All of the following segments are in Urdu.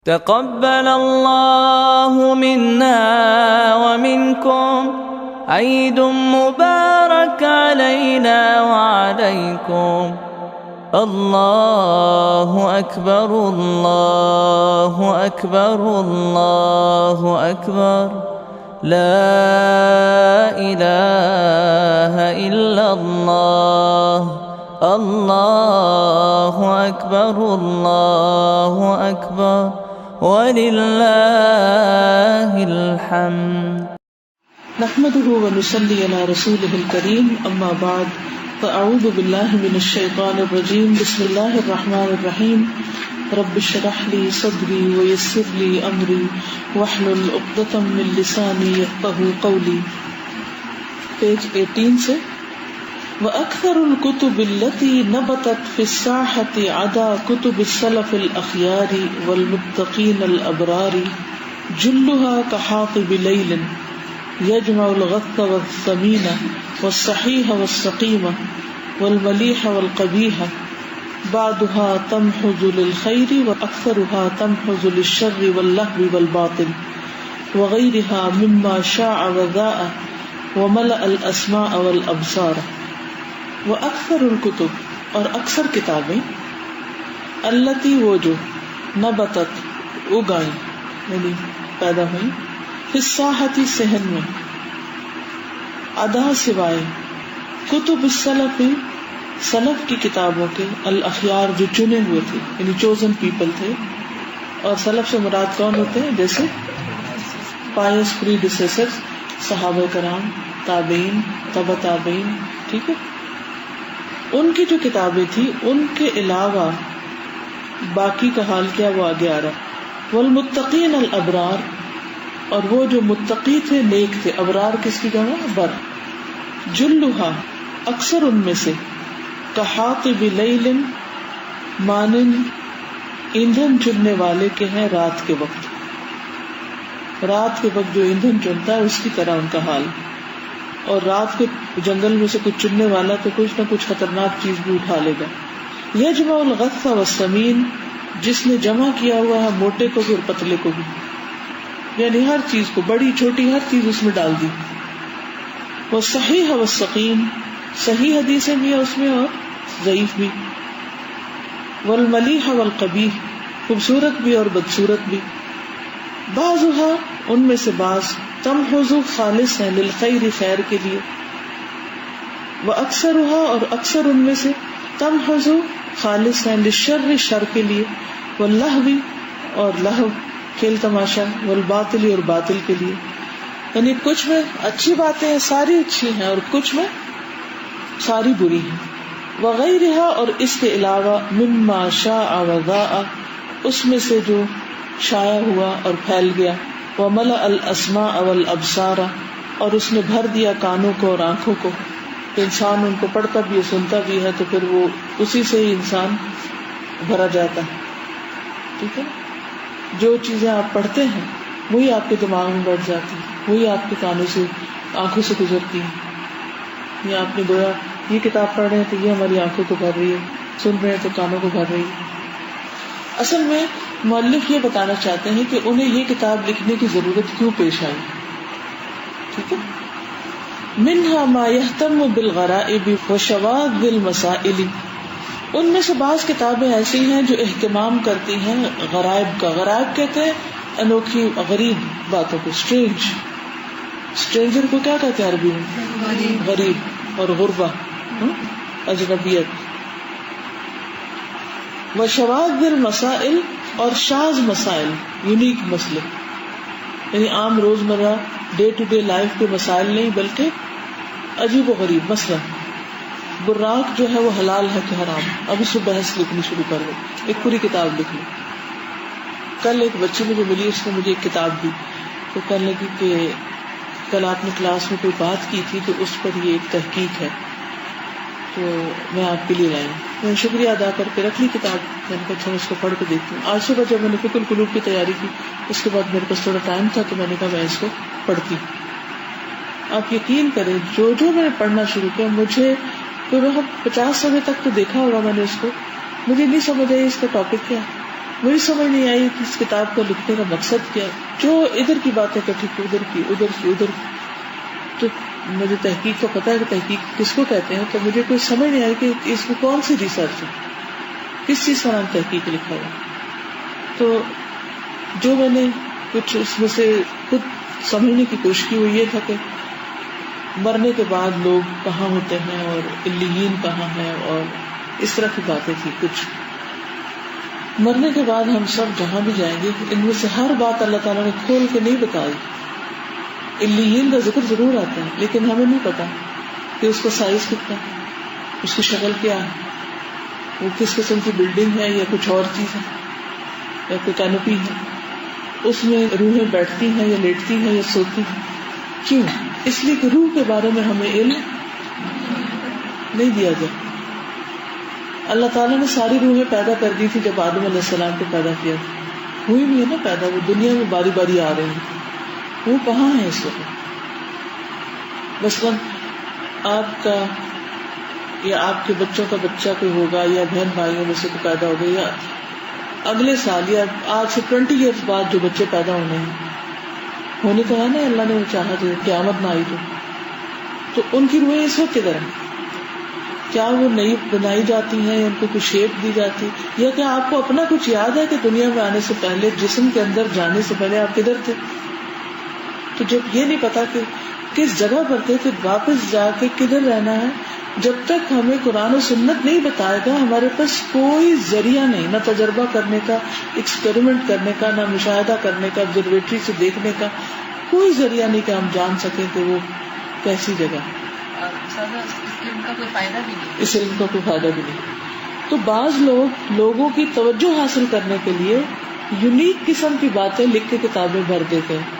تقبل الله منا ومنكم عيد مبارك علينا وعليكم. الله أكبر الله أكبر الله أكبر لا إله إلا الله. الله أكبر الله أكبر وَلِلَّهِ الْحَمْدُ. نحمده ونصلي على رسوله الكريم، اما بعد، فاعوذ بالله من الشيطان الرجيم. بسم الله الرحمن الرحيم. رب اشرح لي صدري ويسر لي امري واحلل عقدة من لساني يفقهوا قولي. پیج 18 سے وَأَكْثَرُ الْكُتُبِ الَّتِي نَبَتَتْ فِي السَّاحَةِ عَدَا كُتُبِ السَّلَفِ الْأَخْيَارِ وَالْمُتَّقِينَ الْأَبْرَارِ جُلُّهَا كَحَاطِبِ لَيْلٍ يَجْمَعُ الْغَثَّ وَالثَّمِينَ وَالصَّحِيحَ وَالسَّقِيمَ وَالْمَلِيحَ وَالْقَبِيحَ بَعْضُهَا تَمْحُزُ لِلْخَيْرِ وَأَكْثَرُهَا تَمْحُزُ لِلشَّرِّ وَاللَّهْوِ وَالْبَاطِلِ وَغَيْرِهَا مِمَّا شَاعَ وَذَاءَ وَمَلَأَ الْأَسْمَاءَ وَالْأَبْصَارَ. وَأَكْثَرُ الْكُتُبِ، اور اکثر کتابیں، التی وہ جو، نبتت اگائیں یعنی پیدا ہوئی، فی الساحتی صحن میں، ادا سوائے، کتب السلف سلف کی کتابوں کے، الاخیار جو چنے ہوئے تھے یعنی چوزن پیپل تھے. اور سلف سے مراد کون ہوتے ہیں؟ جیسے پائس پریڈیسیسرز، صحابہ کرام، تابعین، تبع تابعین، ٹھیک ہے. ان کی جو کتابیں تھی ان کے علاوہ باقی کا حال کیا وہ آگے آ رہا. والمتقین الابرار، اور وہ جو متقی تھے، نیک تھے. ابرار کس کی جمع؟ بر. جلھا اکثر ان میں سے، کحاطب لیل مانند ایندھن چننے والے کے ہیں رات کے وقت. رات کے وقت جو ایندھن چنتا ہے اس کی طرح ان کا حال. اور رات کے جنگل میں سے کچھ چننے والا تو کچھ نہ کچھ خطرناک چیز بھی اٹھا لے گا. یجمع الغث والسمین، جس نے جمع کیا ہوا ہے موٹے کو بھی اور پتلے کو بھی، یعنی ہر چیز کو، بڑی چھوٹی ہر چیز اس میں ڈال دی. والصحیح والسقیم، صحیح حدیثیں بھی ہیں اس میں اور ضعیف بھی. والملیح والقبیح، خوبصورت بھی اور بدصورت بھی. بعضها، ان میں سے بعض، تمحض خالص ہے، للخیر خیر کے لیے. واکثرها، اور اکثر ان میں سے، تمحض خالص ہے، للشر شر کے لیے. واللہو، اور لہو کھیل تماشا، والباطل، اور باطل کے لیے. یعنی کچھ میں اچھی باتیں ہیں، ساری اچھی ہیں، اور کچھ میں ساری بری ہیں. وغیرها، اور اس کے علاوہ، مما شاء وضاء، اس میں سے جو شائع ہوا اور پھیل گیا. وملأ الاسماء والابصار، اور اس نے بھر دیا کانوں کو اور آنکھوں کو. انسان ان کو پڑھتا بھی ہے، سنتا بھی ہے، تو پھر وہ اسی سے ہی انسان بھرا جاتا ہے. ٹھیک ہے، جو چیزیں آپ پڑھتے ہیں وہی آپ کے دماغ میں بیٹھ جاتی ہیں، وہی آپ کے کانوں سے، آنکھوں سے گزرتی ہیں. یہ آپ نے گویا یہ کتاب پڑھ رہے ہیں تو یہ ہماری آنکھوں کو بھر رہی ہے، سن رہے ہیں تو کانوں کو بھر رہی ہے. اصل میں مؤلف یہ بتانا چاہتے ہیں کہ انہیں یہ کتاب لکھنے کی ضرورت کیوں پیش آئی. ٹھیک ہے. منہا ما یہتم بالغرائب وشواذ المسائل، ان میں سے بعض کتابیں ایسی ہیں جو اہتمام کرتی ہیں غرائب کا. غرائب کہتے ہیں انوکھی غریب باتوں کو، اسٹرینج. اسٹرینجر کو کیا کہتے ہیں عربی میں؟ غریب. اور غربہ اجنبیت. وشواذ المسائل، اور شاذ مسائل، یونیک مسئلے، یعنی عام روزمرہ ڈے ٹو ڈے لائف کے مسائل نہیں بلکہ عجیب و غریب. مثلا براق جو ہے وہ حلال ہے کہ حرام، اب اس میں بحث لکھنی شروع کر دو، ایک پوری کتاب لکھ لو. کل ایک بچی مجھے ملی، اس نے مجھے ایک کتاب دی تو کہنے لگی کہ کل آپ نے کلاس میں کوئی بات کی تھی تو اس پر یہ ایک تحقیق ہے تو میں آپ کے لیے لائی. میں نے شکریہ ادا کر کے رکھ لی کتاب. میں نے کہا اچھا اس کو پڑھ کے دیکھتی ہوں. آج صبح جب میں نے فکر القلوب کی تیاری کی اس کے بعد میرے پاس تھوڑا ٹائم تھا تو میں نے کہا میں اس کو پڑھتی. آپ یقین کریں جو میں نے پڑھنا شروع کیا، مجھے 50 صفحے تک تو دیکھا ہوگا میں نے اس کو، مجھے نہیں سمجھ آئی اس کا ٹاپک کیا. مجھے سمجھ نہیں آئی کہ اس کتاب کو لکھنے کا مقصد کیا. جو ادھر کی باتیں کٹھی کی ادھر کی ادھر کی ادھر کی. تو مجھے تحقیق کا پتہ ہے کہ تحقیق کس کو کہتے ہیں, تو مجھے کوئی سمجھ نہیں آئی کہ اس میں کون سی ریسرچ ہے, کس چیز کا نام تحقیق لکھا ہوا. تو جو میں نے کچھ اس میں سے خود سمجھنے کی کوشش کی وہ یہ تھا کہ مرنے کے بعد لوگ کہاں ہوتے ہیں اور علیین کہاں ہے, اور اس طرح کی باتیں تھی. کچھ مرنے کے بعد ہم سب جہاں بھی جائیں گے ان میں سے ہر بات اللہ تعالیٰ نے کھول کے نہیں بتائی. علیین کا ذکر ضرور آتا ہے لیکن ہمیں نہیں پتا کہ اس کا سائز کتنا ہے, اس کی شکل کیا ہے, وہ کس قسم کی بلڈنگ ہے یا کچھ اور چیز ہے یا کوئی کینوپی ہے, اس میں روحیں بیٹھتی ہیں یا لیٹتی ہیں یا سوتی ہیں. کیوں؟ اس لیے کہ روح کے بارے میں ہمیں علم نہیں دیا گیا. اللہ تعالیٰ نے ساری روحیں پیدا کر دی تھی جب آدم علیہ السلام کو پیدا کیا تھا. ہوئی بھی ہے نا پیدا, وہ دنیا میں باری باری آ رہے ہیں. وہ کہاں ہے اس وقت؟ مثلاً آپ کا یا آپ کے بچوں کا بچہ کوئی ہوگا یا بہن بھائیوں میں سے کوئی پیدا ہوگا, یا اگلے سال یا آج سے 20 ایئرس بعد جو بچے پیدا ہونے ہیں, ہونے تو ہے نا, اللہ نے وہ چاہا جو قیامت نہ آئی تو ان کی روحیں اس وقت کدھر ہیں؟ کیا وہ نئی بنائی جاتی ہیں یا ان کو کوئی شیپ دی جاتی, یا کیا آپ کو اپنا کچھ یاد ہے کہ دنیا میں آنے سے پہلے, جسم کے اندر جانے سے پہلے آپ کدھر تھے؟ تو جب یہ نہیں پتا کہ کس جگہ پر تھے, پھر واپس جا کے کدھر رہنا ہے, جب تک ہمیں قرآن و سنت نہیں بتائے گا ہمارے پاس کوئی ذریعہ نہیں, نہ تجربہ کرنے کا, ایکسپیریمنٹ کرنے کا, نہ مشاہدہ کرنے کا, آبزرویٹری سے دیکھنے کا کوئی ذریعہ نہیں کہ ہم جان سکیں کہ وہ کیسی جگہ. اس علم کا کوئی فائدہ بھی نہیں, اس علم کا کوئی فائدہ بھی نہیں. تو بعض لوگوں کی توجہ حاصل کرنے کے لیے یونیک قسم کی باتیں لکھ کے کتابیں بھر دیتے ہیں.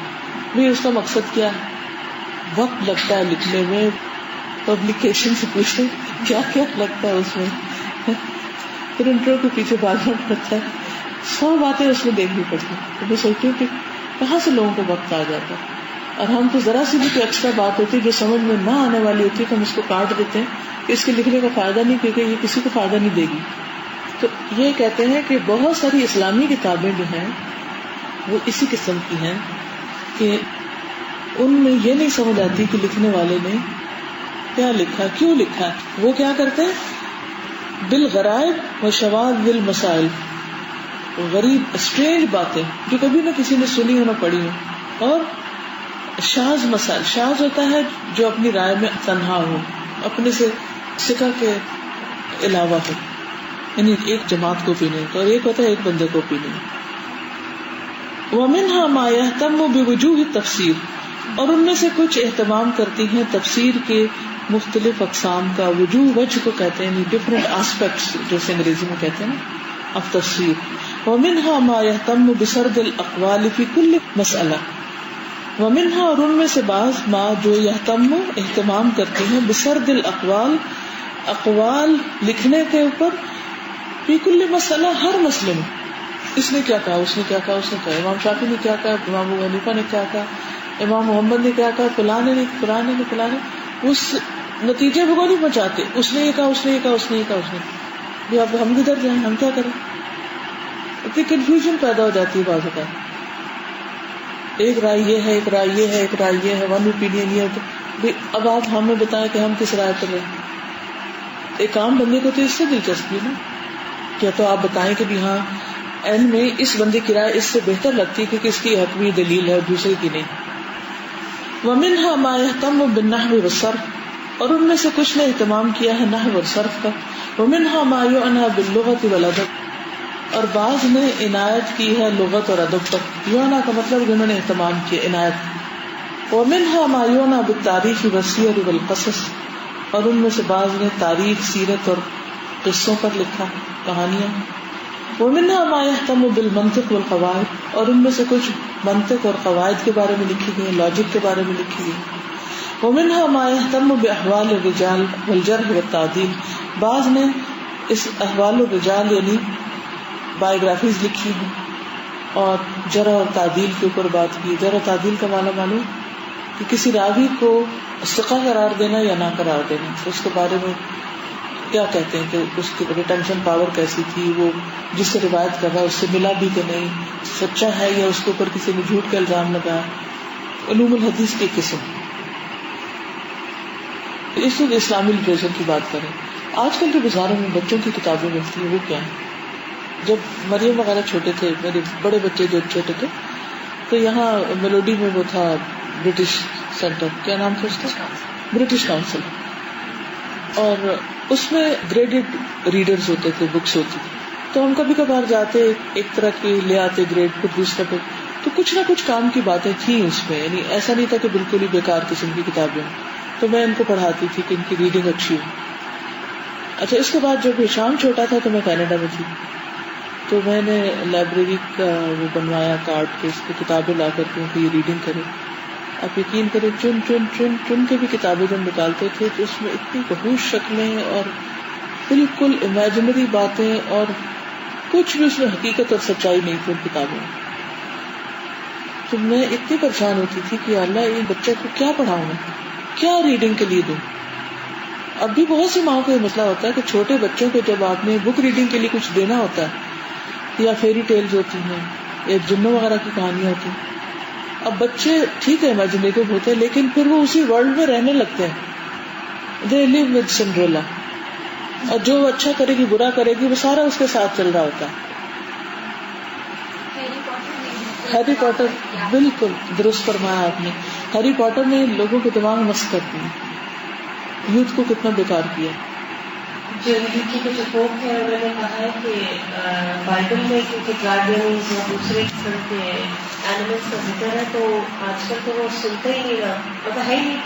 بھی اس کا مقصد کیا ہے؟ وقت لگتا ہے لکھنے میں, پبلیکیشن سے پوچھتے کیا کیا لگتا ہے اس میں, پرنٹر کے پیچھے بھاگنا پڑتا ہے, 100 باتیں اس میں دیکھنی پڑتی ہیں. تو میں سوچتی ہوں کہ کہاں سے لوگوں کو وقت آ جاتا ہے, اور ہم تو ذرا سی بھی کوئی ایکسٹرا بات ہوتی ہے جو سمجھ میں نہ آنے والی ہوتی ہے تو ہم اس کو کاٹ دیتے ہیں کہ اس کے لکھنے کا فائدہ نہیں, کیونکہ یہ کسی کو فائدہ نہیں دے گی. تو یہ کہتے ہیں کہ بہت ساری اسلامی کتابیں جو ہیں وہ اسی قسم کی ہیں کہ ان میں یہ نہیں سمجھ آتی کہ لکھنے والے نے کیا لکھا, کیوں لکھا. وہ کیا کرتے ہیں, بالغرائب و شواذ بالمسائل, غریب اسٹرینج باتیں جو کبھی نہ کسی نے سنی ہو نہ پڑھی ہو, اور شاذ مسائل. شاذ ہوتا ہے جو اپنی رائے میں تنہا ہو, اپنے سے سکہ کے علاوہ ہو, یعنی ایک جماعت کو بھی نہیں, اور ایک ہوتا ہے ایک بندے کو بھی نہیں. وَمِنْهَا مَا يَهْتَمُّ بِوُجُوهِ التَّفْسِيرِ, اور ان میں سے کچھ اہتمام کرتی ہیں تفسیر کے مختلف اقسام کا. وجوہ وجہ کو کہتے ہیں, ڈفرینٹ آسپیکٹس جیسے انگریزی میں کہتے ہیں نا, اب تفسیر. وَمِنْهَا مَا يَهْتَمُّ بِسَرْدِ الْأَقْوَالِ فِي كُلِّ مَسْأَلَةٍ, وَمِنْهَا, اور ان میں سے بعض, ما جو یہتم اہتمام کرتی ہیں, بسرد الاقوال, اقوال لکھنے کے اوپر, فی کل مسئلہ, ہر مسئلے میں. اس نے کیا کہا, اس نے کیا کہا, اس نے کہا, امام شافعی نے کیا کہا, امام ابو حنیفہ نے کیا کہا, امام محمد نے کیا کہا, فلانے نے فلانے, اس نتیجے کو نہیں پہنچاتے. اس نے یہ کہا, اس نے یہ کہا, اس نے یہ کہا, اس نے, اب ہم کدھر جائیں, ہم کیا کریں. اتنی کنفیوژن پیدا ہو جاتی ہے بعض اوقات. ایک رائے یہ ہے, ایک رائے یہ ہے, ایک رائے یہ ہے, ون اوپینین یہ ہے. اب آپ ہمیں بتائیں کہ ہم کس رائے پر رہیں. ایک عام بندے کو تو اس سے دلچسپی نا, کیا تو آپ بتائیں کہ بھی ہاں این میں اس بندے کی رائے اس سے بہتر لگتی ہے کیونکہ اس کی حتمی دلیل ہے اور دوسرے کی نہیں. وَمِنْهَا مَا يَهْتَمُّ بِالنَّحْوِ وَالصَّرْفِ, اور ان میں سے کچھ نے اہتمام کیا ہے نحو اور صرف کا. وَمِنْهَا مَا يُعْنَى بِاللُّغَةِ وَالْأَدَبِ, اور بعض نے عنایت کی ہے لغت اور ادب پر. یونا کا مطلب جنہوں نے اہتمام کیا, عنایت. وَمِنْهَا مَا يُعْنَى بِالتَّارِيخِ وَالسِّيَرِ وَالْقَصَصِ, اور ان میں سے بعض نے تاریخ, سیرت اور قصوں پر لکھا, کہانیاں. وَمِنْهَا مَا يَهْتَمُّ بِالْمَنْطِقِ وَالْقَوَاعِدِ, اور ان میں سے کچھ منطق اور قواعد کے بارے میں لکھی گئی, لاجک کے بارے میں لکھی گئی. وَمِنْهَا مَا يَهْتَمُّ بِأَحْوَالِ الرِّجَالِ وَالْجَرْحِ وَالتَّعْدِيلِ, بعض نے اس احوال الرجال یعنی بایوگرافیز لکھی ہیں اور جرح اور تعدیل کے اوپر بات کی. جرح و تعدیل کا معنی معلوم کہ کسی راوی کو ثقہ قرار دینا یا نہ قرار دینا, اس کے بارے میں کیا کہتے ہیں کہ اس کی ریٹینشن پاور کیسی تھی, وہ جس سے روایت کر رہا ہے اس سے ملا بھی کہ نہیں, سچا ہے یا اس کے اوپر کسی نے جھوٹ کا الزام لگایا. علوم الحدیث کی قسم. اس وقت اسلامی لٹریچر کی بات کریں. آج کل کے بازاروں میں بچوں کی کتابیں ملتی ہیں, وہ کیا ہیں؟ جب مریم وغیرہ چھوٹے تھے, میرے بڑے بچے جو چھوٹے تھے, تو یہاں میلوڈی میں وہ تھا برٹش سینٹر, کیا نام تھا اس کا, برٹش کاؤنسل, اور اس میں گریڈڈ ریڈرز ہوتے تھے, بکس ہوتی تھی. تو ہم کبھی کبھار جاتے, ایک طرح کی لے آتے گریڈ, پھر دوسرا پہ, تو کچھ نہ کچھ کام کی باتیں تھیں اس میں, یعنی ایسا نہیں تھا کہ بالکل ہی بیکار قسم کی کتابیں. تو میں ان کو پڑھاتی تھی کہ ان کی ریڈنگ اچھی ہو. اچھا, اس کے بعد جب شام چھوٹا تھا تو میں کینیڈا میں تھی, تو میں نے لائبریری کا وہ بنوایا کارڈ کے, اس کی کتابیں لا کر کے یہ ریڈنگ کرے. آپ یقین کریں, چن چن چن چن کے بھی کتابیں جب نکالتے تھے تو اس میں اتنی بہت شکلیں اور بالکل امیجنری باتیں, اور کچھ بھی اس میں حقیقت اور سچائی نہیں تھی ان کتابوں میں. تو میں اتنی پریشان ہوتی تھی کہ اللہ, یہ بچے کو کیا پڑھاؤں میں, کیا ریڈنگ کے لیے دوں. اب بھی بہت سی ماؤں کو یہ مسئلہ ہوتا ہے کہ چھوٹے بچوں کو جب آپ نے بک ریڈنگ کے لیے کچھ دینا ہوتا ہے, یا فیری ٹیلز ہوتی ہیں, یا جنوں وغیرہ کی کہانیاں ہوتی ہیں, اب بچے ٹھیک ہے امیجنیٹو ہوتے ہیں, لیکن پھر وہ اسی ورلڈ میں رہنے لگتے ہیں. دے لیو ود سنڈریلا, اور جو اچھا کرے گی برا کرے گی وہ سارا اس کے ساتھ چل رہا ہوتا ہے. ہیری پاٹر, بالکل درست فرمایا آپ نے. ہیری پاٹر نے لوگوں کے دماغ مست کر دیے, یوتھ کو کتنا بیکار کیا. جو یوتھ کے جو لوگ ہیں انہوں نے کہا ہے کہ بائبل میں کیونکہ گارڈینز اور دوسرے قسم کے اینیملس کا ذکر ہے, تو آج کل تو وہ سنتے ہی نہیں نا, مطلب ہے ہی نہیں,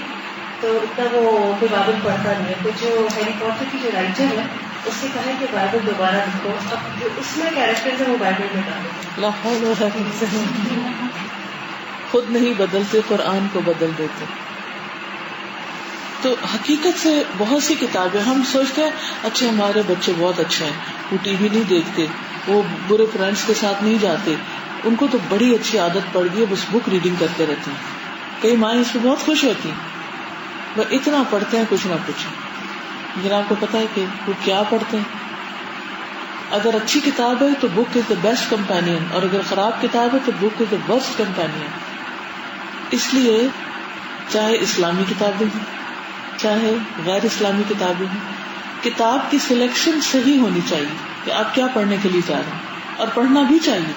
تو اتنا وہ کوئی بائبل پڑھتا نہیں ہے. تو جو ہیری پاٹر کی جو رائٹر ہے اس نے کہا ہے کہ بائبل دوبارہ لکھو, اب جو اس میں کیریکٹر ہے وہ بائبل میں ڈالو. خود نہیں بدلتے, قرآن کو بدل دیتے. تو حقیقت سے بہت سی کتابیں ہم سوچتے ہیں اچھا ہمارے بچے بہت اچھے ہیں, وہ ٹی وی نہیں دیکھتے, وہ برے فرینڈس کے ساتھ نہیں جاتے, ان کو تو بڑی اچھی عادت پڑ گئی ہے, بس بک ریڈنگ کرتے رہتے ہیں. کئی مائیں اس میں بہت خوش ہوتی ہیں, وہ اتنا پڑھتے ہیں کچھ نہ کچھ. لیکن آپ کو پتا ہے کہ وہ کیا پڑھتے ہیں. اگر اچھی کتاب ہے تو بک از دا بیسٹ کمپینین, اور اگر خراب کتاب ہے تو بک از دا ورسٹ کمپینین. اس لیے چاہے اسلامی کتابیں ہیں چاہے غیر اسلامی کتابیں ہیں, کتاب کی سلیکشن صحیح ہونی چاہیے کہ آپ کیا پڑھنے کے لیے جا رہے ہیں, اور پڑھنا بھی چاہیے.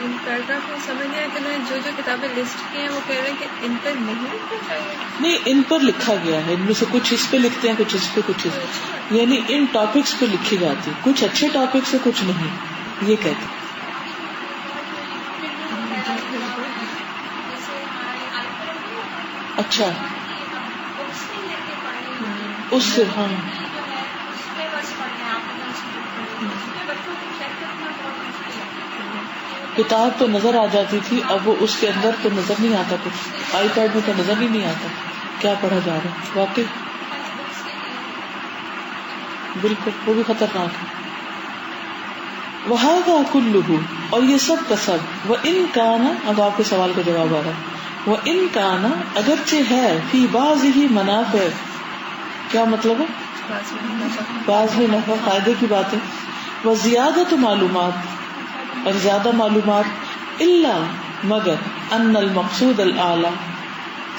ان پیراگراف میں سمجھ نہیں آیا کہ میں جو کتابیں لسٹ کی ہیں وہ کہہ رہے ہیں کہ ان پر نہیں لکھنا چاہیے. نہیں, ان پر لکھا گیا ہے, ان میں سے کچھ اس پہ لکھتے ہیں, کچھ اس پہ, کچھ اس پہ, یعنی ان ٹاپکس پہ لکھی جاتی, کچھ اچھے ٹاپکس ہیں کچھ نہیں, یہ کہتے ہیں. اچھا, اس سے ہاں کتاب تو نظر آ جاتی تھی, اب وہ اس کے اندر تو نظر نہیں آتا, کچھ آئی پیڈ میں تو نظر ہی نہیں آتا کیا پڑھا جا رہا ہے. واقعی بالکل وہ بھی خطرناک ہے. وَهَذَا كُلُّهُ, اور یہ سب کا سب, وَإِن كَانَ, اب آپ کے سوال کا جواب آ رہا ہے, وَإِن كَانَ, اگرچہ ہے, فِي بَعْضِهِ مَنَافِعُ, کیا مطلب ہے, بعض میں نفع فائدے کی باتیں, وَزِيَادَةُ معلومات, اور زیادہ معلومات, الا مگر, ان المقصود الاعلی,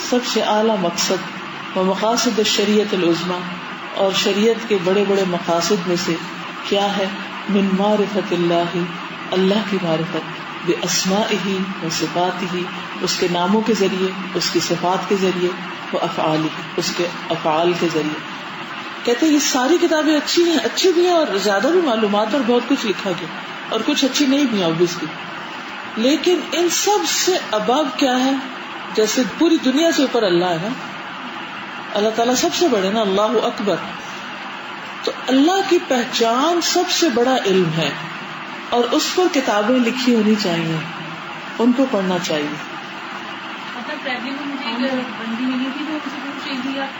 سب سے اعلی مقصد, ومقاصد الشریعۃ العظمی, اور شریعت کے بڑے بڑے مقاصد میں سے کیا ہے, من معرفت اللہ, اللہ کی معرفت, باسمائہ وصفاتہ, اس کے ناموں کے ذریعے, اس کی صفات کے ذریعے, وافعالہ, اس کے افعال کے ذریعے. کہتے ہیں یہ ساری کتابیں اچھی ہیں, اچھی بھی ہیں, اور زیادہ بھی معلومات اور بہت کچھ لکھا گیا, اور کچھ اچھی نہیں بھی obviously, لیکن ان سب سے اباب کیا ہے, جیسے پوری دنیا سے اوپر اللہ ہے نا, اللہ تعالیٰ سب سے بڑے نا, اللہ اکبر, تو اللہ کی پہچان سب سے بڑا علم ہے, اور اس پر کتابیں لکھی ہونی چاہیے, ان کو پڑھنا چاہیے.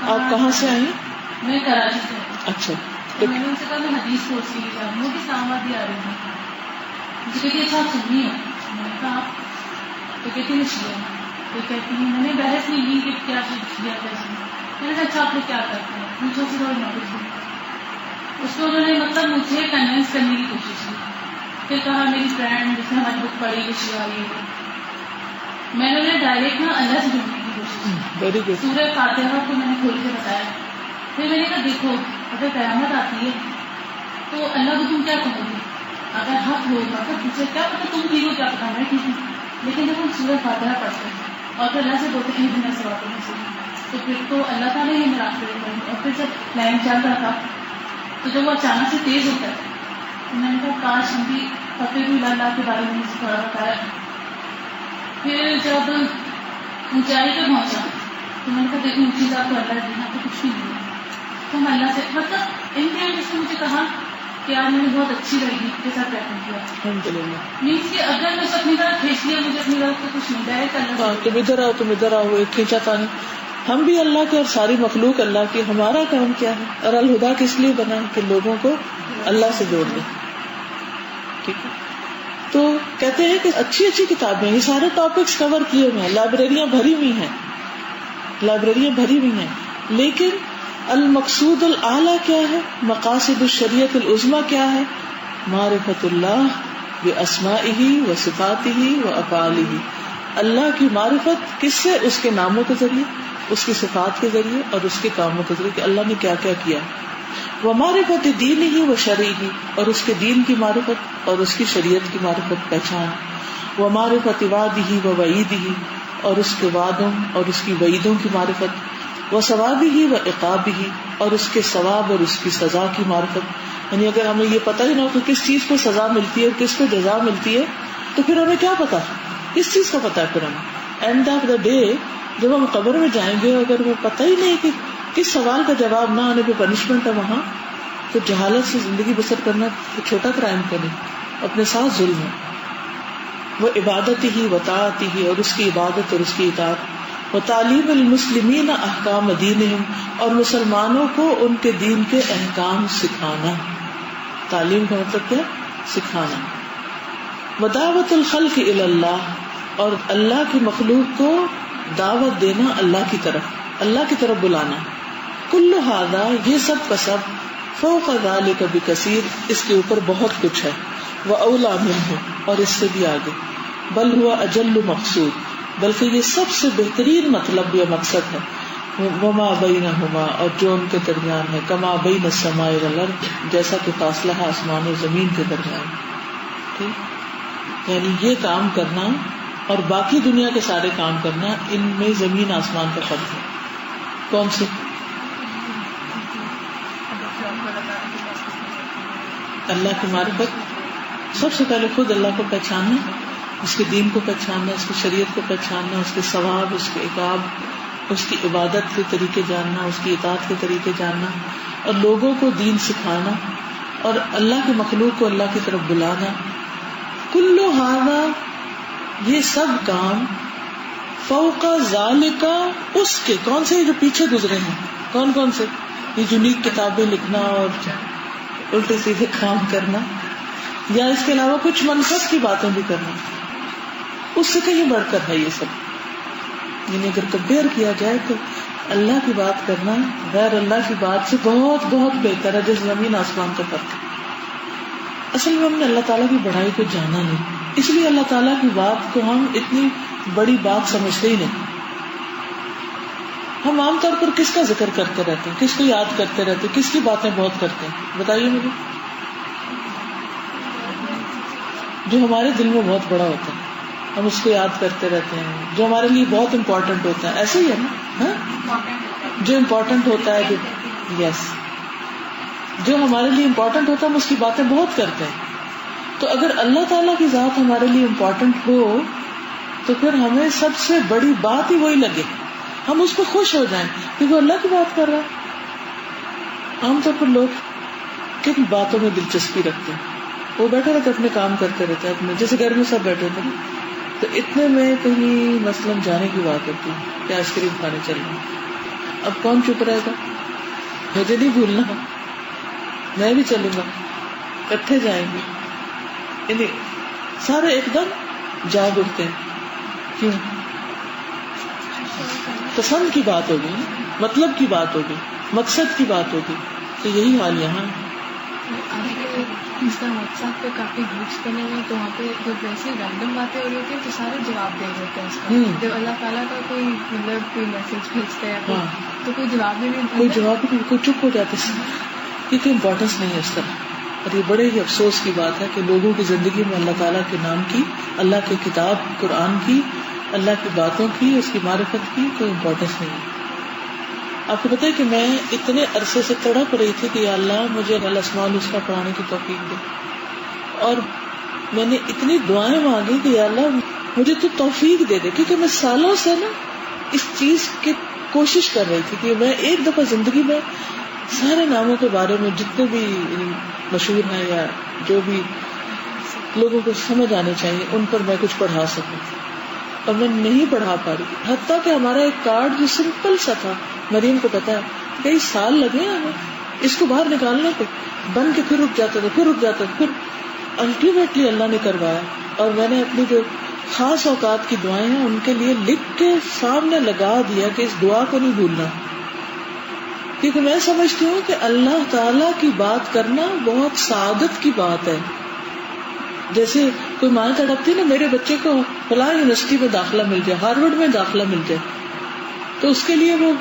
آپ کہاں سے آئے ہیں؟ میں کراچی سے. اچھا, تو میں نے ان سے کہا میں حدیث کورس کے لیے جا رہی ہوں, کس آمد بھی آ رہی ہوں, مجھے کہتی اچھا آپ سننی ہے, میں نے کہا آپ, تو کہتی میں شیعہ, تو کہتی ہے میں نے بحث نہیں کی کہ کیا شیعہ کیا سنی, میں نے کہا اچھا آپ لوگ کیا کرتے ہیں, پوچھا سے تھوڑی نالج دی. اس کو انہوں نے مطلب مجھے کنوینس کرنے کی کوشش کی. پھر کہا میری فرینڈ جس نے ہماری بک پڑھی لکھی والی ہے, میں نے انہیں ڈائریکٹ نا اللہ سے جڑنے کی کوشش کی. سورہ فاتحہ کو میں نے کھول کے بتایا. پھر میں نے کہا دیکھو اگر قیامت آتی ہے تو اللہ کو تم کیا کہو گے, اگر حق ہوگا تو تجھے کیا پتا, تم ٹھیک ہو کیا پتا میں ٹھیک ہوں. لیکن جب ہم سورہ فاتحہ پڑھتے ہیں اور پھر اللہ سے بولتے ہیں دن ایسا باتوں میں سے, تو پھر تو اللہ تعالیٰ ہی ہمیں راستے دیتا ہے. اور پھر جب لائن چل رہا تھا تو جب وہ اچانک سے تیز ہوتا ہے تو میں نے کہا کاش ہم بھی فتح اللہ کے بارے میں تھوڑا بتایا. پھر جب اونچائی پہ پہنچا تو میں نے کہا دیکھو اونچی ذات تو اللہ دینا تو کچھ بھی نہیں ہے. تو ہم اللہ سے مطلب ان کے جس نے مجھے کہا کہ آپ نے بہت اچھی رہی کے ساتھ بیٹھنے کیا مینس کہ اگر میں اپنی طرح کھینچ لیا مجھے اپنی طرف تو کچھ نہیں ڈائریکٹ اللہ تم ادھر آؤ ایک کھینچا تھا نہیں. ہم بھی اللہ کے اور ساری مخلوق اللہ کی. ہمارا کام کیا ہے, اور الہدا کس لیے بنا ہے کہ لوگوں کو اللہ سے جوڑ دیں. ٹھیک ہے, تو کہتے ہیں کہ اچھی اچھی کتابیں, یہ سارے ٹاپکس کور کیے ہوئے ہیں, لائبریریاں بھری ہوئی ہیں, لیکن المقصود الاعلیٰ کیا ہے, مقاصد الشریعت العظمیٰ کیا ہے, معرفت اللہ باسمائہ و صفاتہ و افعالہ. اللہ کی معرفت کس سے, اس کے ناموں کے ذریعے, اس کی صفات کے ذریعے اور اس کے کاموں کے ذریعے کہ اللہ نے کیا کیا کیا. وہ معرفت دین ہی و شرعی, اور اس کے دین کی معرفت اور اس کی شریعت کی معرفت پہچان. وہ معرفت وعدہ و وعیدہ, اور اس کے وعدوں اور اس کی وعیدوں کی معرفت. وہ ثوابہ و عقابہ, اور اس کے ثواب اور اس کی سزا کی معرفت. یعنی اگر ہمیں یہ پتہ ہی نہ ہو کہ کس چیز کو سزا ملتی ہے اور کس کو جزا ملتی ہے تو پھر ہمیں کیا پتا, کس چیز کا پتا ہے. پھر ہمیں اینڈ آف دا ڈے جب ہم قبر میں جائیں گے, اگر ہمیں پتہ ہی نہیں کہ کس سوال کا جواب نہ آنے پہ پنشمنٹ ہے وہاں, تو جہالت سے زندگی بسر کرنا چھوٹا کرائم کرے, اپنے ساتھ ظلم ہے. وہ عبادت ہی و طاعت ہی, اور اس کی عبادت اور اس کی اطاعت. وہ تعلیم المسلمین احکام دینہم, اور مسلمانوں کو ان کے دین کے احکام سکھانا. تعلیم کا مطلب کیا, سکھانا. وہ دعوت الخلق الی اللہ, اور اللہ کی مخلوق کو دعوت دینا اللہ کی طرف بلانا. کل ھذا, یہ سب کا سب, فوق ذلک بکثیر, اس کے اوپر بہت کچھ ہے. وہ اولا منہ, اور اس سے بھی آگے. بل ہوا اجل مقصود, بلکہ یہ سب سے بہترین مطلب یا مقصد ہے. وما بینہما, اور جو ان کے درمیان ہے. کما بین السماء والارض, جیسا کہ فاصلہ ہے آسمان و زمین کے درمیان. ٹھیک, یعنی یہ کام کرنا اور باقی دنیا کے سارے کام کرنا, ان میں زمین آسمان کا فرق ہے. کون سے؟ اللہ کی معرفت, سب سے پہلے خود اللہ کو پہچاننا, اس کے دین کو پہچاننا, اس کی شریعت کو پہچاننا, اس کے ثواب, اس کے عقاب, اس کی عبادت کے طریقے جاننا, اس کی اطاعت کے طریقے جاننا, اور لوگوں کو دین سکھانا, اور اللہ کی مخلوق کو اللہ کی طرف بلانا. کل ھذا, یہ سب کام, فوق ذالک, اس کے, کون سے جو پیچھے گزرے ہیں, کون سے, یہ یونیک کتابیں لکھنا اور الٹے سیدھے کام کرنا, یا اس کے علاوہ کچھ منفعت کی باتیں بھی کرنا, اس سے کہیں بڑھ کر ہے یہ سب. یعنی اگر کمپیئر کیا جائے تو اللہ کی بات کرنا غیر اللہ کی بات سے بہت بہت بہتر ہے, جیسے زمین آسمان کا فرق ہے. اصل میں ہم نے اللہ تعالیٰ کی بڑائی کو جانا نہیں, اس لیے اللہ تعالیٰ کی بات کو ہم اتنی بڑی بات سمجھتے ہی نہیں. ہم عام طور پر کس کا ذکر کرتے رہتے ہیں, کس کو یاد کرتے رہتے ہیں, کس کی باتیں بہت کرتے ہیں, بتائیے مجھے. جو ہمارے دل میں بہت بڑا ہوتا ہے ہم اس کو یاد کرتے رہتے ہیں, جو ہمارے لیے بہت امپورٹنٹ ہوتا ہے. ایسے ہی ہے نا, جو امپورٹنٹ ہوتا ہے, جو ہمارے لیے امپورٹنٹ ہوتا ہے ہم اس کی باتیں بہت کرتے ہیں. تو اگر اللہ تعالیٰ کی ذات ہمارے لیے امپورٹنٹ ہو تو پھر ہمیں سب سے بڑی بات ہی وہی لگے, ہم اس پہ خوش ہو جائیں کیونکہ اللہ کی بات کر رہا ہے. عام طور پر لوگ کن باتوں میں دلچسپی رکھتے ہیں, وہ بیٹھے رہتے اپنے کام کرتے رہتے ہیں اپنے, جیسے گھر میں سب بیٹھے تھے تو اتنے میں کہیں مثلاً جانے کی بات ہوتی ہے کہ آئس کریم کھانے چل رہے ہیں. اب کون چپ رہے گا, مجھے نہیں بھولنا, میں بھی چلوں گا, اکٹھے جائیں گے. یعنی سارے ایک دم جاگ اٹھتے ہیں. کیوں؟ پسند کی بات ہوگی, مطلب کی بات ہوگی، مقصد کی بات ہوگی. تو یہی حال یہاں. واٹس پہ کافی گروپس بنے ہوئے، تو وہاں پہ جب ویسے رینڈم باتیں ہو رہی ہوتی ہیں تو سارے جواب دے رہے ہوتے ہیں اس کا. جب اللہ تعالیٰ کا کوئی مطلب کوئی میسج بھیجتا ہے تو کوئی جواب بھی نہیں، کوئی جواب نہیں، کوئی چپ ہو جاتے ہیں کیونکہ امپورٹینس نہیں ہے اس طرح. اور یہ بڑے ہی افسوس کی بات ہے کہ لوگوں کی زندگی میں اللہ تعالیٰ کے نام کی، اللہ کی کتاب قرآن کی، اللہ کی باتوں کی، اس کی معرفت کی کوئی امپورٹینس نہیں ہے. آپ کو پتا ہے کہ میں اتنے عرصے سے تڑپ رہی تھی کہ یا اللہ مجھے الاسماء الحسنی پڑھانے کی توفیق دے، اور میں نے اتنی دعائیں مانگی کہ یا اللہ مجھے تو توفیق دے دے، کیونکہ میں سالوں سے نا اس چیز کی کوشش کر رہی تھی کہ میں ایک دفعہ زندگی میں سارے ناموں کے بارے میں جتنے بھی مشہور ہیں یا جو بھی لوگوں کو سمجھ آنے چاہیے ان پر میں کچھ پڑھا سکوں، اور میں نہیں پڑھا پا رہی. حتیٰ کہ ہمارا ایک کارڈ جو سمپل سا تھا، مریم کو پتا ہے کئی سال لگے ہمیں اس کو باہر نکالنے پہ، بن کے پھر رک جاتا تھا، پھر الٹیمیٹلی اللہ نے کروایا. اور میں نے اپنی جو خاص اوقات کی دعائیں ہیں ان کے لیے لکھ کے سامنے لگا دیا کہ اس دعا کو نہیں بھولنا، کیونکہ میں سمجھتی ہوں کہ اللہ تعالی کی بات کرنا بہت سعادت کی بات ہے. جیسے کوئی ماں تڑپتی نا میرے بچے کو فلاں یونیورسٹی میں داخلہ مل جائے، ہارورڈ میں داخلہ مل جائے، تو اس کے لیے وہ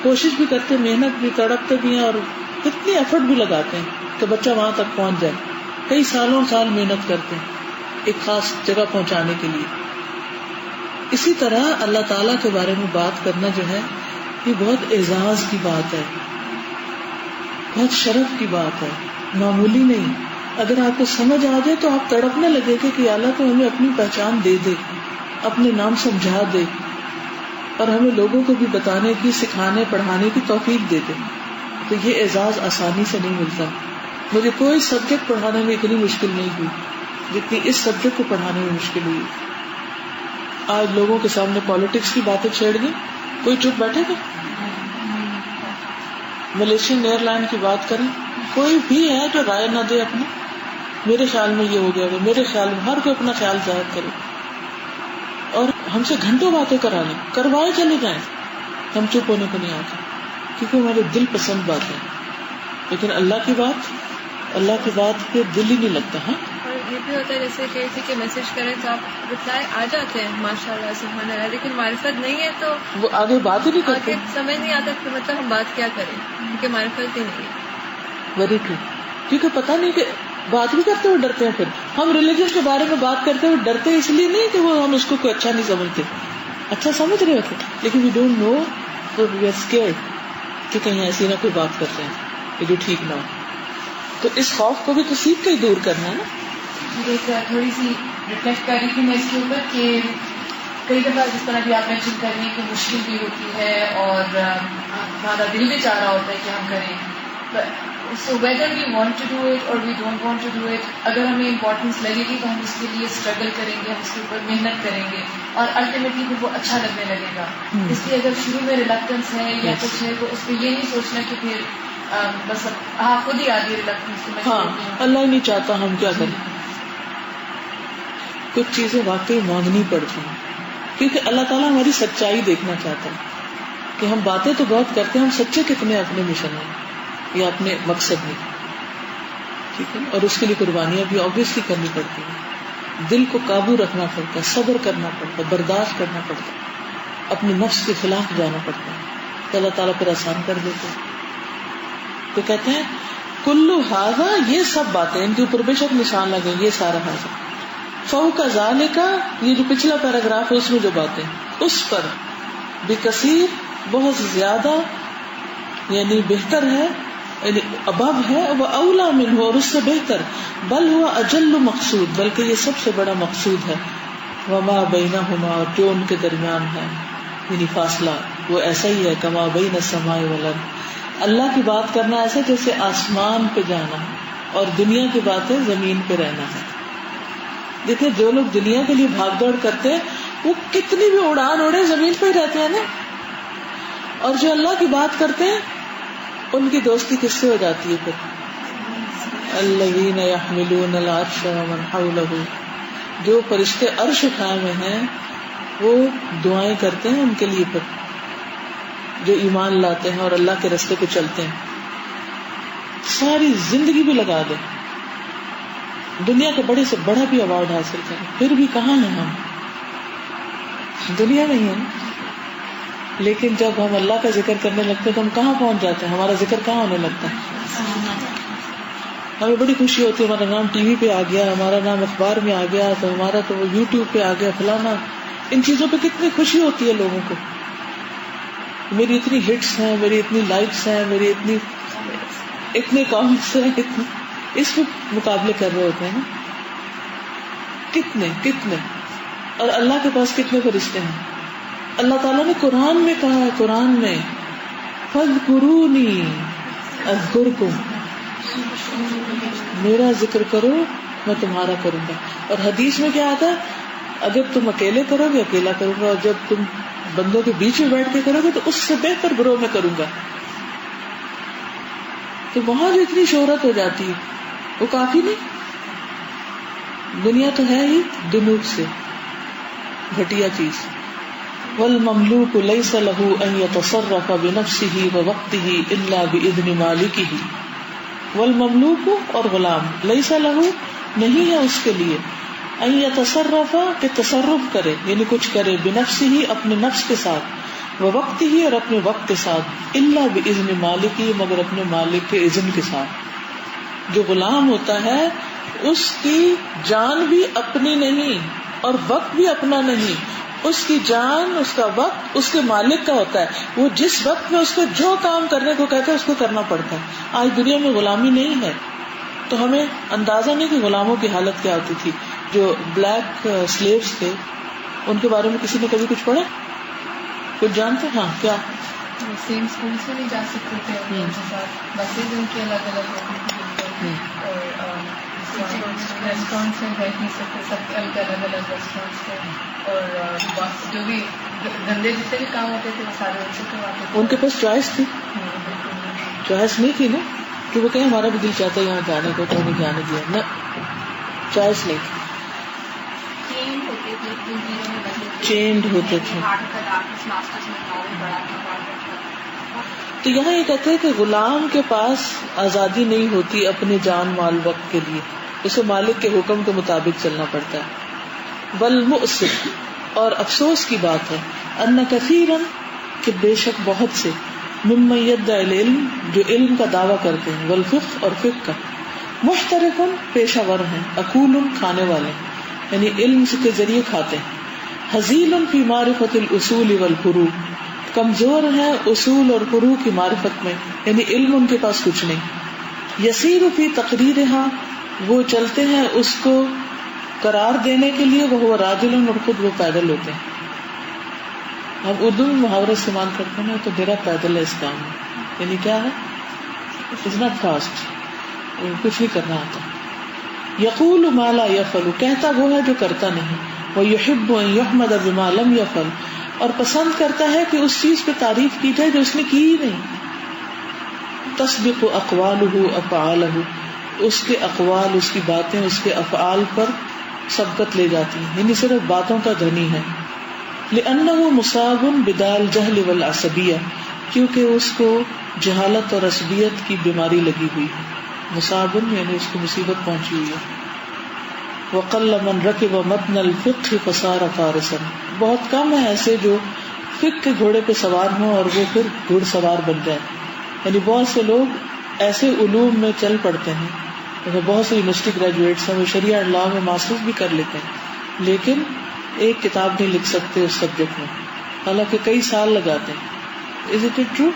کوشش بھی کرتے، محنت بھی، تڑپتے بھی ہیں اور کتنی ایفرٹ بھی لگاتے ہیں کہ بچہ وہاں تک پہنچ جائے. کئی سالوں سال محنت کرتے ہیں ایک خاص جگہ پہنچانے کے لیے. اسی طرح اللہ تعالیٰ کے بارے میں بات کرنا جو ہے یہ بہت اعزاز کی بات ہے، بہت شرف کی بات ہے، معمولی نہیں. اگر آپ کو سمجھ آ جائے تو آپ تڑپنے لگے گے کہ اللہ تو ہمیں اپنی پہچان دے دے، اپنے نام سمجھا دے، اور ہمیں لوگوں کو بھی بتانے کی، سکھانے، پڑھانے کی توفیق دے دے. تو یہ اعزاز آسانی سے نہیں ملتا. مجھے کوئی سبجیکٹ پڑھانے میں اتنی مشکل نہیں ہوئی جتنی اس سبجیکٹ کو پڑھانے میں مشکل ہوئی. آج لوگوں کے سامنے پالیٹکس کی باتیں چھیڑ گئی، کوئی چپ بیٹھے گا؟ ملیشین ایئر لائن کی بات کریں، کوئی بھی ہے جو رائے نہ دے اپنی، میرے خیال میں یہ ہو گیا، میرے خیال میں، ہر کوئی اپنا خیال ظاہر کرے اور ہم سے گھنٹوں باتیں کرا لیں، کروائے چلے جائیں، ہم چپ ہونے کو نہیں آتے کیونکہ ہمارے دل پسند بات ہے. لیکن اللہ کی بات پہ دل ہی نہیں لگتا. ہاں، اور یہ بھی ہوتا ہے جیسے کسی کے میسج کریں تو آپ رپلائی آ جاتے ہیں ماشاء اللہ سبحان اللہ، لیکن معرفت نہیں ہے تو وہ آگے بات ہی نہیں کرتے، آگے سمجھ نہیں آتا کہ مطلب ہم بات کیا کریں کیونکہ معرفت ہی نہیں ہے. Very true. کیونکہ پتہ نہیں کہ بات بھی کرتے ہوئے ڈرتے ہیں. پھر ہم ریلیجن کے بارے میں بات کرتے ہوئے ڈرتے اس لیے نہیں کہ وہ ہم اس کو کوئی اچھا نہیں سمجھتے، اچھا سمجھ رہے ہوتے، لیکن وی ڈونٹ نو تو وی آر اسکیئرڈ کہ کہیں ایسی نہ کوئی بات کرتے ہیں کہ جو ٹھیک نہ ہو. تو اس خوف کو بھی تو سیکھ کے ہی دور کرنا ہے نا. ایک تھوڑی سی ریفلیکٹ کر رہی تھی میں اس کے اوپر کہ کئی دفعہ جس طرح بھی آپ مینشن کر رہی ہیں کہ مشکل بھی ہوتی ہے اور ہمارا دل بھی چاہ رہا ہوتا ہے کہ ہم کریں. So whether we want to do it or we don't want to do it, اگر ہمیں امپورٹینس لگے گی تو ہم اس کے لیے اسٹرگل کریں گے، ہم اس کے اوپر محنت کریں گے اور الٹیمیٹلی پھر وہ اچھا لگنے لگے گا. اس لیے اگر شروع میں ریلکٹنس ہے یا کچھ ہے تو اس پہ یہ نہیں سوچنا کہ پھر بس خود ہی آ گئی ریلکٹنس. ہاں، اللہ ہی نہیں چاہتا، ہم کیا کریں. کچھ چیزیں واقعی مانگنی پڑتی ہیں کیونکہ اللہ تعالیٰ ہماری سچائی دیکھنا چاہتا ہے کہ ہم باتیں تو بہت کرتے ہیں، ہم سچے کتنے اپنے مشن میں یا اپنے مقصد میں. ٹھیک ہے، اور اس کے لیے قربانیاں بھی آبویسلی کرنی پڑتی ہیں. دل کو قابو رکھنا پڑتا ہے، صبر کرنا پڑتا ہے، برداشت کرنا پڑتا ہے، اپنے نفس کے خلاف جانا پڑتا ہے. تو اللہ تعالیٰ پھر آسان کر دیتے ہیں. تو کہتے ہیں کلو ہاذا، یہ سب باتیں ان کے اوپر بے شک نشان لگے، یہ سارا حاضر فوق ذالک، یہ جو پچھلا پیراگراف ہے اس میں جو باتیں اس پر بکثیر، بہت زیادہ، یعنی بہتر ہے، یعنی ابب ہے، وہ اولا منہ، اور اس سے بہتر، بل ہوا اجل مقصود، بلکہ یہ سب سے بڑا مقصود ہے، وما بینہما، اور جو ان کے درمیان ہے یعنی فاصلہ، وہ ایسا ہی ہے کما بین السماء والارض. اللہ کی بات کرنا ایسا جیسے آسمان پہ جانا اور دنیا کی باتیں زمین پہ رہنا ہے. دیکھیں جو لوگ دنیا کے لیے بھاگ دوڑ کرتے ہیں وہ کتنی بھی اڑان اڑے زمین پہ ہی رہتے ہیں نا، اور جو اللہ کی بات کرتے ہیں ان کی دوستی کس سے ہو جاتی ہے پھر؟ الذین یحملون العرش ومن حولہ، جو فرشتے عرش اٹھائے ہوئے ہیں وہ دعائیں کرتے ہیں ان کے لیے. پھر جو ایمان لاتے ہیں اور اللہ کے راستے پہ چلتے ہیں. ساری زندگی بھی لگا دیں, دنیا کے بڑے سے بڑا بھی ایوارڈ حاصل کریں, پھر بھی کہاں ہیں ہم؟ دنیا نہیں ہے. لیکن جب ہم اللہ کا ذکر کرنے لگتے ہیں تو ہم کہاں پہنچ جاتے ہیں؟ ہمارا ذکر کہاں ہونے لگتا ہے؟ ہمیں بڑی خوشی ہوتی ہے, ہمارا نام ٹی وی پہ آ گیا, ہمارا نام اخبار میں آ گیا, تو ہمارا تو یوٹیوب پہ آ گیا, فلانا. ان چیزوں پہ کتنی خوشی ہوتی ہے لوگوں کو. میری اتنی ہٹس ہیں, میری اتنی لائکس ہیں, میری اتنے کامنٹس ہیں, اس پہ مقابلے کر رہے ہوتے ہیں نا. کتنے اور اللہ کے پاس کتنے فرشتے ہیں. اللہ تعالیٰ نے قرآن میں کہا ہے, قرآن میں فَاذْكُرُونِي أَذْكُرْكُمْ, میرا ذکر کرو میں تمہارا کروں گا. اور حدیث میں کیا آتا ہے, اگر تم اکیلے کرو گے اکیلا کروں گا, اور جب تم بندوں کے بیچ میں بیٹھ کے کرو گے تو اس سے بہتر گروہ میں کروں گا. تو وہاں جو اتنی شہرت ہو جاتی ہے وہ کافی نہیں. دنیا تو ہے ہی دنوب سے گھٹیا چیز. والمملوک لیس له ان يتصرف بنفسه ووقته الا باذن مالکه. والمملوک اور غلام, لیس له نہیں ہے اس کے لیے, ان يتصرف کہ تصرف کرے یعنی کچھ کرے, بنفسه اپنے نفس کے ساتھ, ووقته اور اپنے وقت کے ساتھ, الا باذن مالکه مگر اپنے مالک کے اذن کے ساتھ. جو غلام ہوتا ہے اس کی جان بھی اپنی نہیں اور وقت بھی اپنا نہیں, اس کی جان اس کا وقت اس کے مالک کا ہوتا ہے. وہ جس وقت میں اس کو جو کام کرنے کو کہتا ہے اس کو کرنا پڑتا ہے. آج دنیا میں غلامی نہیں ہے تو ہمیں اندازہ نہیں کہ غلاموں کی حالت کیا ہوتی تھی. جو بلیک سلیوز تھے ان کے بارے میں کسی نے کبھی کچھ پڑھا, کچھ جانتے؟ ہاں کیا سیم اسکول سے نہیں جا سکتے تھے, ان کے ساتھ بسیں ان کی الگ الگ ہوتی تھی, اور ریسٹورینٹس میں بیٹھ نہیں سکتے, سب الگ الگ ریسٹورینٹس تھے, اور جو بھی گندے جتنے بھی کام ہوتے تھے وہ سارے ان سے کرواتے تھے. ان کے پاس چوائس تھی؟ چوائس نہیں تھی نا, کہ وہ کہیں ہمارا بھی دل چاہتا ہے یہاں جانے کو تو نہیں جانے دیا نا, چوائس نہیں تھی. چینڈ ہوتے تھے. تو یہاں یہ کہتے ہیں کہ غلام کے پاس آزادی نہیں ہوتی اپنے جان مال وقت کے لیے, اسے مالک کے حکم کے مطابق چلنا پڑتا ہے. والمؤسف اور افسوس کی بات ہے, ان کثیرا کہ بے شک بہت سے, ممن یدعی العلم جو علم کا دعویٰ کرتے ہیں, والفقہ اور فقہ کا, محترفن پیشہ ور ہیں, اکول کھانے والے یعنی علم کے ذریعے کھاتے ہیں, حزیل فی معرفت الاصول والفروع کمزور ہیں اصول اور فروع کی معرفت میں, یعنی علم ان کے پاس کچھ نہیں. یسیر فی تقریرہا وہ چلتے ہیں اس کو قرار دینے کے لیے, وہ راجل اور خود وہ پیدل ہوتے ہیں. ہم اردو میں محاورہ استعمال کرتے ہیں تو میرا پیدل ہے اس کام میں, یعنی کیا ہے, اٹس ناٹ فاسٹ, کچھ نہیں کرنا آتا. یقول ما لا یفعل کہتا وہ ہے جو کرتا نہیں. ویحب ان یحمد بما لم یفعل اور پسند کرتا ہے کہ اس چیز پہ تعریف کی جائے جو اس نے کی ہی نہیں. تسبق اقوالہ افعالہ اس کے اقوال اس کی باتیں اس کے افعال پر سبقت لے جاتی ہیں, یعنی صرف باتوں کا دھنی ہے. لأنہ مصاب بدال جہل والعصبیہ کیونکہ اس کو جہالت اور عصبیت کی بیماری لگی ہوئی ہے. مصاب یعنی اس کو مصیبت پہنچی ہوئی ہے. وقل من رکب متن الفقہ فصار فارسا بہت کم ہے ایسے جو فقہ کے گھوڑے پہ سوار ہوں اور وہ پھر گھڑ سوار بن جائیں. یعنی بہت سے لوگ ایسے علوم میں چل پڑتے ہیں, بہت سے یونیورسٹی گریجویٹس ہیں وہ شریعہ لاء میں ماسٹرز بھی کر لیتے ہیں لیکن ایک کتاب نہیں لکھ سکتے اس سبجیکٹ میں, حالانکہ کئی سال لگاتے ہیں. Is it true?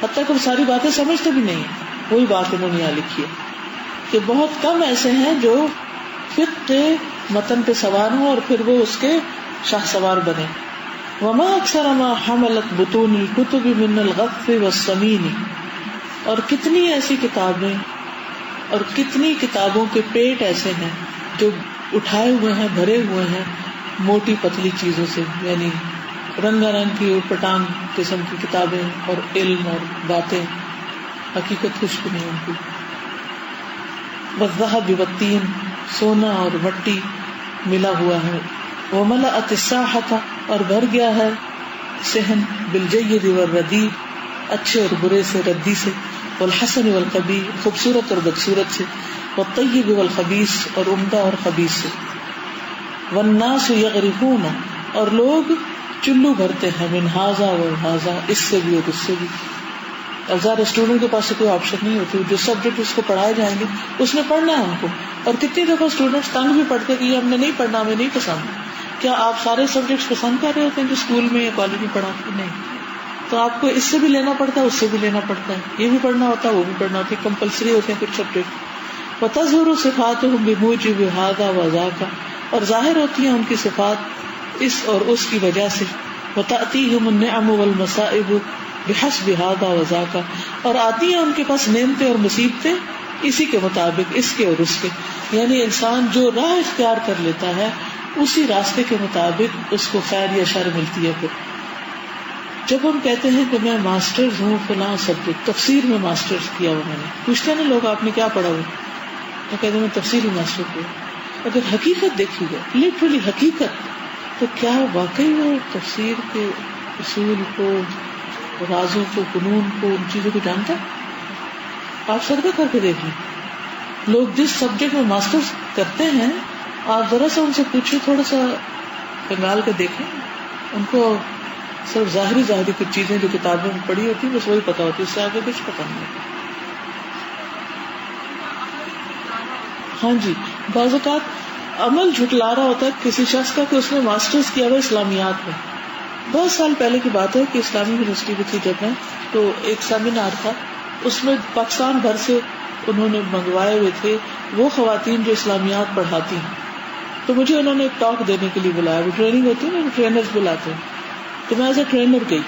حتیٰ کہ وہ ساری باتیں سمجھتے بھی نہیں, وہی بات انہوں نے یہاں لکھی ہے کہ بہت کم ایسے ہیں جو فقہ کے متن پہ سوار ہوں اور پھر وہ اس کے شاہ سوار بنے. وما اکثر ما حملت بطون الکتب من الغث والسمین اور کتنی ایسی کتابیں اور کتنی کتابوں کے پیٹ ایسے ہیں جو اٹھائے ہوئے ہیں, بھرے ہوئے ہیں موٹی پتلی چیزوں سے, یعنی رنگا رنگ کی اور پٹانگ قسم کی کتابیں اور علم اور باتیں, حقیقت کچھ بھی نہیں ان کی. والذهب والتین سونا اور مٹی ملا ہوا ہے. وملأت الساحة اور بھر گیا ہے صحن، بالجید والردی، اچھے اور برے سے، ردی سے، والحسن والقبیح، خوبصورت اور بدصورت سے، والطیب والخبیث، اور عمدہ اور خبیث سے، والناس یغرفون، اور لوگ چلو بھرتے ہیں، من ھذا و ھذا، اس سے بھی اور اس سے بھی. اب زیادہ اسٹوڈنٹ کے پاس کوئی آپشن نہیں ہوتی، جو سبجیکٹ اس کو پڑھائے جائیں گے اس میں پڑھنا ہے ان کو. اور کتنی دفعہ اسٹوڈینٹس تنگ بھی پڑھتے کہ یہ ہم نے نہیں پڑھنا، ہمیں نہیں پسند. کیا آپ سارے سبجیکٹس پسند کر رہے ہوتے ہیں جو اسکول میں یا کالج میں پڑھاتے؟ نہیں. تو آپ کو اس سے بھی لینا پڑتا ہے، اس سے بھی لینا پڑتا ہے، یہ بھی پڑھنا ہوتا ہے، وہ بھی پڑھنا ہوتا ہے، کمپلسری ہوتے ہیں کچھ سبجیکٹ. وتظہر صفاتہم بموجب ھذا وذاک، اور ظاہر ہوتی ہیں ان کی صفات اس اور اس کی وجہ سے. وتأتیہم النعم والمصائب بحسب ھذا وذاک، اور آتی ہیں ان کے پاس نعمتیں اور مصیبتیں اسی کے مطابق، اس کے اور اس کے. یعنی انسان جو راہ اختیار کر لیتا ہے اسی راستے کے مطابق اس کو خیر یا شر ملتی ہے. پھر جب ہم کہتے ہیں کہ میں ماسٹرز ہوں فلاں سبجیکٹ، تفسیر میں ماسٹرز کیا ہوا، میں نے پوچھتے ہیں نا لوگ آپ نے کیا پڑھا ہوا، میں کہتے ہیں میں تفسیر ماسٹر کیا. اگر حقیقت دیکھی جائے، لٹرلی حقیقت، تو کیا واقعی وہ تفسیر کے اصول کو، رازوں کو، فنون کو، ان چیزوں کو جانتا ہے؟ آپ سروے کر کے دیکھ لیں، لوگ جس سبجیکٹ میں ماسٹرز کرتے ہیں آپ ذرا سا ان سے پوچھیں، تھوڑا سا بنگال کے دیکھیں، ان کو صرف ظاہری کچھ چیزیں جو کتابوں میں پڑھی ہوتی ہیں بس وہی پتا ہوتی ہے، اس سے آگے کچھ پتا نہیں. ہاں جی، بعض اوقات عمل جھٹلا رہا ہوتا ہے کسی شخص کا کہ اس نے ماسٹرز کیا ہوا اسلامیات میں. بہت سال پہلے کی بات ہے کہ اسلامی یونیورسٹی میں تھی جب میں، تو ایک سیمینار تھا، اس میں پاکستان بھر سے انہوں نے منگوائے ہوئے تھے وہ خواتین جو اسلامیات پڑھاتی ہیں. تو مجھے انہوں نے ایک ٹاک دینے کے لیے بلایا، وہ ٹریننگ ہوتی ہے نا، ٹرینرز بلاتے ہیں، تو میں ایز اے ٹرینر گئی.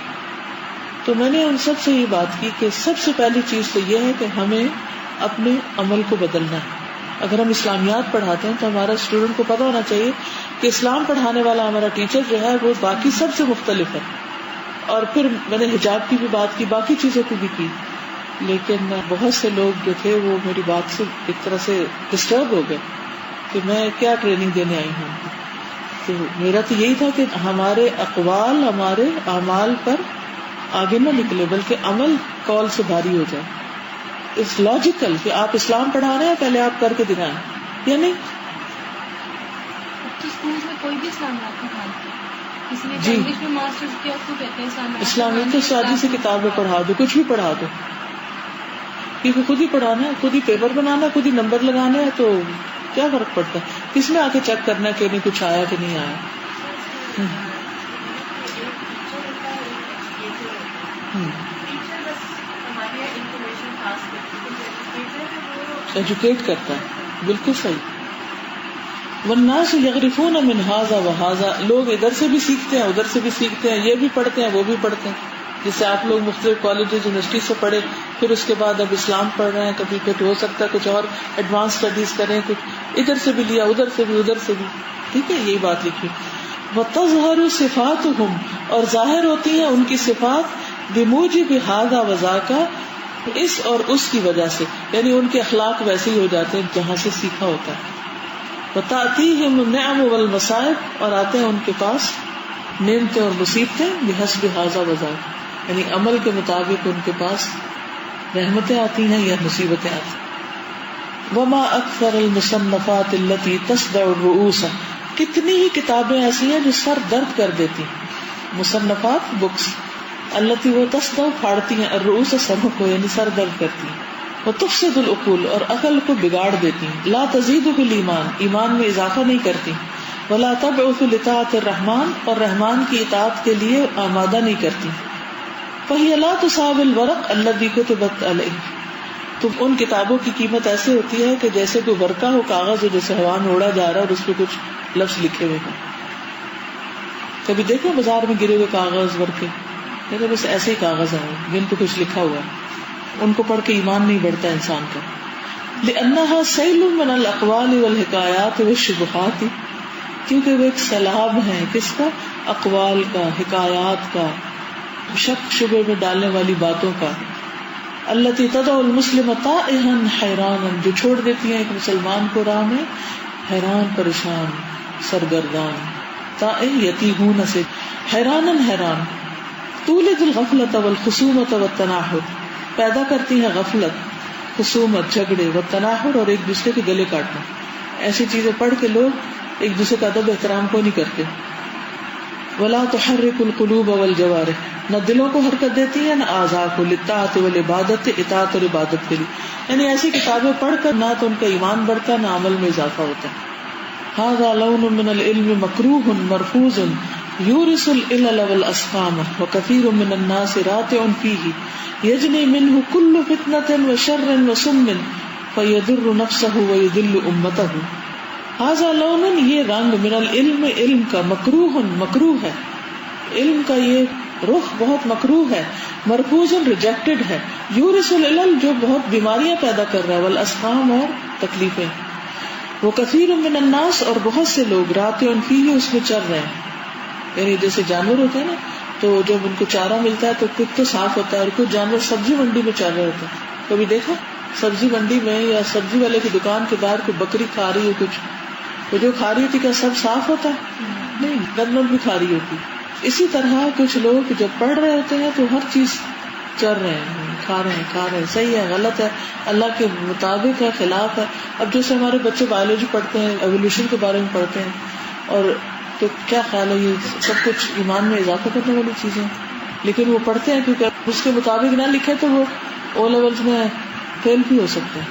تو میں نے ان سب سے یہ بات کی کہ سب سے پہلی چیز تو یہ ہے کہ ہمیں اپنے عمل کو بدلنا ہے. اگر ہم اسلامیات پڑھاتے ہیں تو ہمارا اسٹوڈنٹ کو پتا ہونا چاہیے کہ اسلام پڑھانے والا ہمارا ٹیچر جو ہے وہ باقی سب سے مختلف ہے. اور پھر میں نے حجاب کی بھی بات کی، باقی چیزوں کی بھی کی، لیکن بہت سے لوگ جو تھے وہ میری بات سے ایک طرح سے ڈسٹرب ہو گئے کہ میں کیا ٹریننگ دینے آئی ہوں. تو میرا تو یہی تھا کہ ہمارے اقوال ہمارے اعمال پر آگے نہ نکلے بلکہ عمل قول سے بھاری ہو جائے. اس لاجیکل کہ آپ اسلام پڑھا رہے ہیں، پہلے آپ کر کے دکھائیں، یا نہیں. تو اسکول میں کوئی بھی اسلامیات نہیں پڑھاتے، کسی نے جی، انگلش میں ماسٹرز کیا اس کو کہتے ہیں اسلامیات تو سادی سی کتابیں پڑھا دو، کچھ بھی پڑھا دو، کیونکہ خود ہی پڑھانا ہے، خود ہی پیپر بنانا ہے، خود ہی نمبر لگانا ہے، تو کیا فرق پڑتا ہے؟ کس میں آ کے چیک کرنا ہے کہ نہیں کچھ آیا کہ نہیں آیا. ایجوکیٹ کرتا ہے، بالکل صحیح. والناس یغرفون من ھذا وھذا، لوگ ادھر سے بھی سیکھتے ہیں ادھر سے بھی سیکھتے ہیں، یہ بھی پڑھتے ہیں وہ بھی پڑھتے ہیں. جسے آپ لوگ مختلف کالجز یونیورسٹی سے پڑھے، پھر اس کے بعد اب اسلام پڑھ رہے ہیں، کبھی پھر ہو سکتا ہے کچھ اور ایڈوانس اسٹڈیز کریں، کچھ ادھر سے بھی لیا ادھر سے بھی ادھر سے بھی. ٹھیک ہے، یہی بات لکھی. وتظہر صفاتہم، اور ظاہر ہوتی ہیں ان کی صفات، بموجب ھذا وذاک، اس اور اس کی وجہ سے، یعنی ان کے اخلاق ویسے ہی ہو جاتے ہیں جہاں سے سیکھا ہوتا ہے. وتأتیہم النعم والمصائب، اور آتے ہیں ان کے پاس نعمتیں اور مصیبتیں، بحسب ھذا وذاک، یعنی عمل کے مطابق ان کے پاس رحمتیں آتی ہیں یا مصیبتیں آتی ہیں. وما اکثر المصنفات التي تصدع الرؤوس، کتنی ہی کتابیں ایسی ہیں جو سر درد کر دیتی. مصنفات بکس، التي وہ تصدع پھاڑتی ہیں، الرؤوس سروں کو، یعنی سر درد کرتی ہیں. وتفسد العقول، اور عقل کو بگاڑ دیتی ہیں. لا تزید بالایمان، ایمان میں اضافہ نہیں کرتی. ولا تبعث لطاعت الرحمن، اور رحمان کی اطاعت کے لیے آمادہ نہیں کرتی. فهي لا تساوي الورق الذي كتبت عليه، تو ان کتابوں کی قیمت ایسے ہوتی ہے کہ جیسے کوئی ورقہ ہو، کاغذ ہو، جیسے ہوا میں اڑا جا رہا ہے اور اس پہ کچھ لفظ لکھے ہوئے ہیں. کبھی دیکھو بازار میں گرے ہوئے کاغذ ورقے، لیکن بس ایسے ہی کاغذ ہیں جن پہ کچھ لکھا ہوا ہے، ان کو پڑھ کے ایمان نہیں بڑھتا انسان کا. لأنها سیل من الاقوال والحکایات والشبہات، کیونکہ وہ ایک سیلاب ہے کس کا؟ اقوال کا، حکایات کا، شک شبے میں ڈالنے والی باتوں کا. التي تدع المسلم تائها حیرانا، جو چھوڑ دیتی ہیں ایک مسلمان کو راہ میں حیران، پریشان، سرگردان. تائہ یتیہون سے، حیرانا حیران، تولد الغفلۃ والخصومۃ والتناحر، پیدا کرتی ہیں غفلت، خصومت، جھگڑے، والتناحر، اور ایک دوسرے کے گلے کاٹنا. ایسی چیزیں پڑھ کے لوگ ایک دوسرے کا ادب احترام کو نہیں کرتے. ولا تحرک القلوب والجوارح، نہ دلوں کو حرکت دیتی ہے نہ اعضاء کو، للطاعۃ والعبادۃ، اطاعت اور عبادت کے لیے. یعنی ایسی کتابیں پڑھ کر نہ تو ان کا ایمان بڑھتا نہ عمل میں اضافہ ہوتا. هذا لون من العلم مکروہ مرفوض یورث العلل والاسقام وکثیر من الناس راتع فیہ یجنی منہ کل فتنۃ وشر وسم فیضر نفسہ ویضل امتہ. هذا لون، یہ رنگ، من العلم، علم کا، مکروہ، مکروہ ہے، علم کا یہ رخ بہت مکروہ ہے، مرفوض، ریجیکٹڈ ہے، یورث العلل، جو بہت بیماریاں پیدا کر رہا ہے، والاسقام، اور تکلیفیں. وہ کثیر من الناس، اور بہت سے لوگ، راتع فیہ، اس میں چر رہے ہیں. یعنی جیسے جانور ہوتے ہیں نا، تو جب ان کو چارہ ملتا ہے تو کچھ تو صاف ہوتا ہے اور کچھ جانور سبزی منڈی میں چر رہے ہوتے ہیں. کبھی دیکھا سبزی منڈی میں یا سبزی والے کی دکان کے باہر کوئی بکری کھا رہی ہے کچھ، تو جو کھا رہی ہوتی کیا سب صاف ہوتا ہے؟ نہیں، گندم بھی کھا رہی ہوتی. اسی طرح کچھ لوگ جب پڑھ رہے ہوتے ہیں تو ہر چیز چر رہے ہیں، کھا رہے ہیں، صحیح ہے، غلط ہے، اللہ کے مطابق ہے، خلاف ہے. اب جیسے ہمارے بچے بایولوجی پڑھتے ہیں، ایوولوشن کے بارے میں پڑھتے ہیں، اور تو کیا خیال ہے یہ سب کچھ ایمان میں اضافہ کرنے والی چیزیں، لیکن وہ پڑھتے ہیں کیونکہ اس کے مطابق نہ لکھے تو وہ او لیولز میں فیل بھی ہو سکتے ہیں.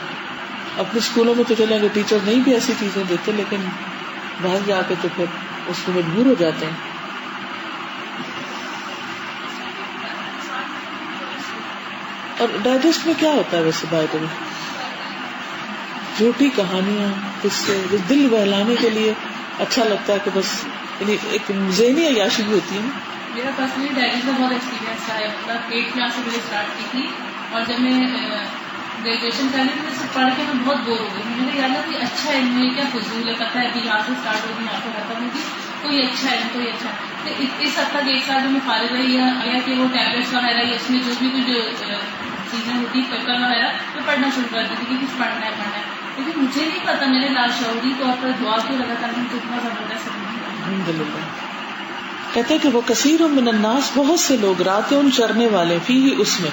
اپنے اسکولوں میں تو چلیں اگر ٹیچر نہیں بھی ایسی چیزیں دیتے، لیکن باہر جا کے تو پھر اس میں مجبور ہو جاتے ہیں. اور ڈائجسٹ میں کیا ہوتا ہے ویسے بائے میں؟ جھوٹی کہانیاں، قصے، دل بہلانے کے لیے اچھا لگتا ہے کہ بس، یعنی ایک ذہنی عیاشی بھی ہوتی ہے نا. میرا پرسنلی ڈائجسٹ کا بہت ایکسپیرینس رہا ہے. مطلب 8th کلاس سے میں نے اسٹارٹ کی تھی، اور جب میں گریجویشن کر لی تو پڑھ کے میں بہت بور ہو گئی. مجھے یاد ہے کہ اچھا علم ہے، کیا فضول ہے، پتہ ہے ابھی یہاں سے اسٹارٹ ہوگی یہاں سے ختم ہوگی، کوئی اچھا علم، کوئی اچھا. اس حد تک 1 سال جو میں فارغ رہی ہے کہ وہ ٹیبلٹس وغیرہ یا اس میں جو بھی کچھ چیزیں ہوتی، پیپر وغیرہ، میں پڑھنا شروع کر دیتی کہ کچھ پڑھنا ہے. لیکن مجھے نہیں پتا، میرے لاشعوری طور پر دعا کیوں لگا تھا کہ کتنا زبردست الحمدللہ. کہتے کہ وہ کثیر من الناس، بہت سے لوگ، راتع، چرنے والے، فیہ، اس میں،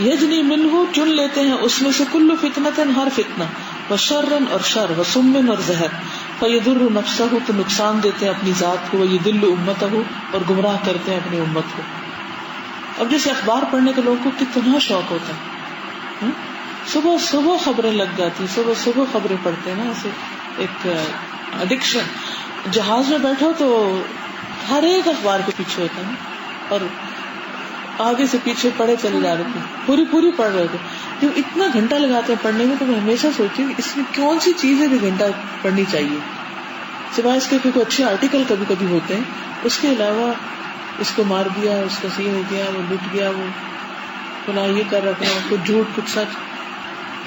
یجنی منہ، چن لیتے ہیں اس میں سے، کل فتنۃ، ہر فتنہ، وشر، اور شر، وسم، اور زہر، فیضر نفسہ، تو نقصان دیتے ہیں اپنی ذات کو، ویضل امتہ، اور گمراہ کرتے ہیں اپنی امت کو. اب جیسے اخبار پڑھنے کے لوگوں کو کتنا شوق ہوتا ہے، صبح صبح خبریں لگ جاتی، صبح صبح خبریں پڑھتے ہیں نا، ایسے ایک ایڈکشن. جہاز میں بیٹھو تو ہر ایک اخبار کے پیچھے ہوتا ہے، اور آگے سے پیچھے پڑھے چلے جا رہے تھے، پوری پڑھ رہے تھے. جو اتنا گھنٹہ لگاتے ہیں پڑھنے میں، تو میں ہمیشہ سوچتی ہوں اس میں کون سی چیز ہے جو گھنٹہ پڑھنی چاہیے، سوائے اس کے کہ کوئی اچھے آرٹیکل کبھی کبھی ہوتے ہیں. اس کے علاوہ اس کو مار دیا، اس کا سی ہو گیا، وہ لٹ گیا، وہ فلاں یہ کر رکھنا، کچھ جھوٹ کچھ سچ.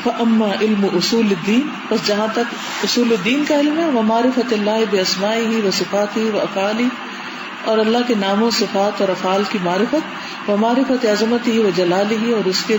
فاما علم اصول الدین، بس جہاں تک اصول الدین کا علم ہے، ومعرفت اللہ باسمائہ وصفاتہ وافعالہ، اور اللہ کے ناموں، صفات اور افعال کی معرفت، ومعرفت عظمتہ وجلالہ، اور اس کے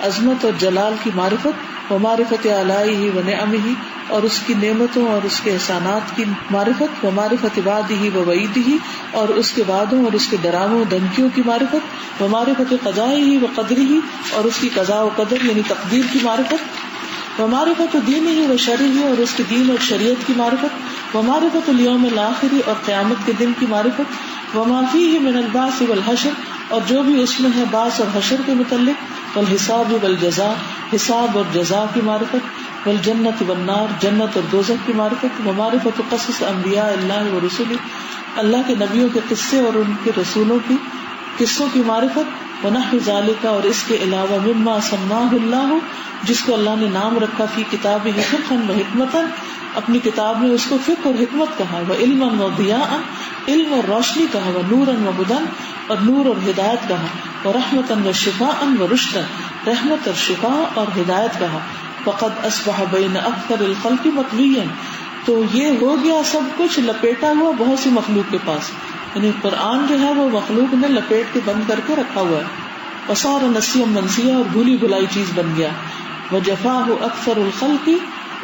عظمت اور جلال کی معرفت، ومعرفت آلائہ ونعمہ، اور اس کی نعمتوں اور اس کے احسانات کی معرفت، ومعرفت وعدہ ووعیدہ، اور اس کے وعدوں اور اس کے ڈراووں دھمکیوں کی معرفت، ومعرفت قضائہ وقدرہ، اور اس کی قضاء و قدر یعنی تقدیر کی معرفت، ومعرفت دینہ وشرعہ، اور اس کے دین اور شریعت کی معرفت، ومعرفت الیوم الآخر، اور قیامت کے دن کی معرفت، وما فیہ من البعث والحشر، اور جو بھی اس میں ہے بعث اور حشر کے متعلق، والحساب والجزاء، حساب اور جزا کی معرفت، والجنت والنار، جنت اور دوزخ کی معرفت، ومعرفت قصص انبیاء اللہ ورسلہ، اللہ کے نبیوں کے قصے اور ان کے رسولوں کی قصوں کی معرفت، ونحو ذالک، اور اس کے علاوہ، مما سماہ اللہ، جس کو اللہ نے نام رکھا، فی کتابہ فقہا وحکمتا، اپنی کتاب میں اس کو فقہ اور حکمت کہا، وعلما وضیاء، علم اور روشنی کہا، ونورا وہدی، اور نور اور ہدایت کہا، ورحمتا وشفاء ورشدا، رحمت اور شفا اور ہدایت کہا. فقد اصبح بین اکثر الخلق مطویا، تو یہ ہو گیا سب کچھ لپیٹا ہوا بہت سی مخلوق کے پاس، یعنی قرآن جو ہے وہ مخلوق نے لپیٹ کے بند کر کے رکھا ہوا ہے. وصار نسیا منسیا، اور بھولی بھلائی چیز بن گیا. وجفاہ اکثر الخلق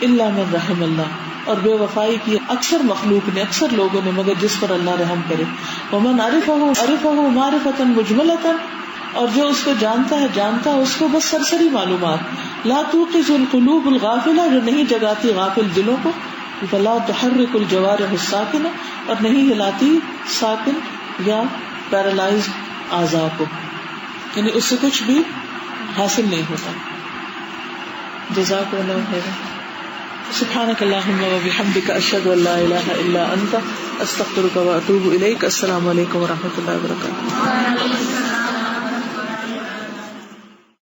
الا من رحم اللہ، اور بے وفائی کی اکثر مخلوق نے، اکثر لوگوں نے، مگر جس پر اللہ رحم کرے. ومن عرفہ معرفۃ مجملۃ، اور جو اس کو جانتا ہے اس کو بس سرسری معلومات. لا توقظ القلوب الغافلہ، جو نہیں جگاتی غافل دلوں کو. ولا تحرک الجوارح الساکنہ، اور نہیں ہلاتی ساکن یا پیرالائز اعضاء کو، یعنی اس سے کچھ بھی حاصل نہیں ہوتا. جزاک اللہ خیر. سبحانک اللہم و بحمدک، اشہد ان لا الہ الا انت، استغفرک و اتوب الیک. السلام علیکم و رحمۃ اللہ وبرکاتہ.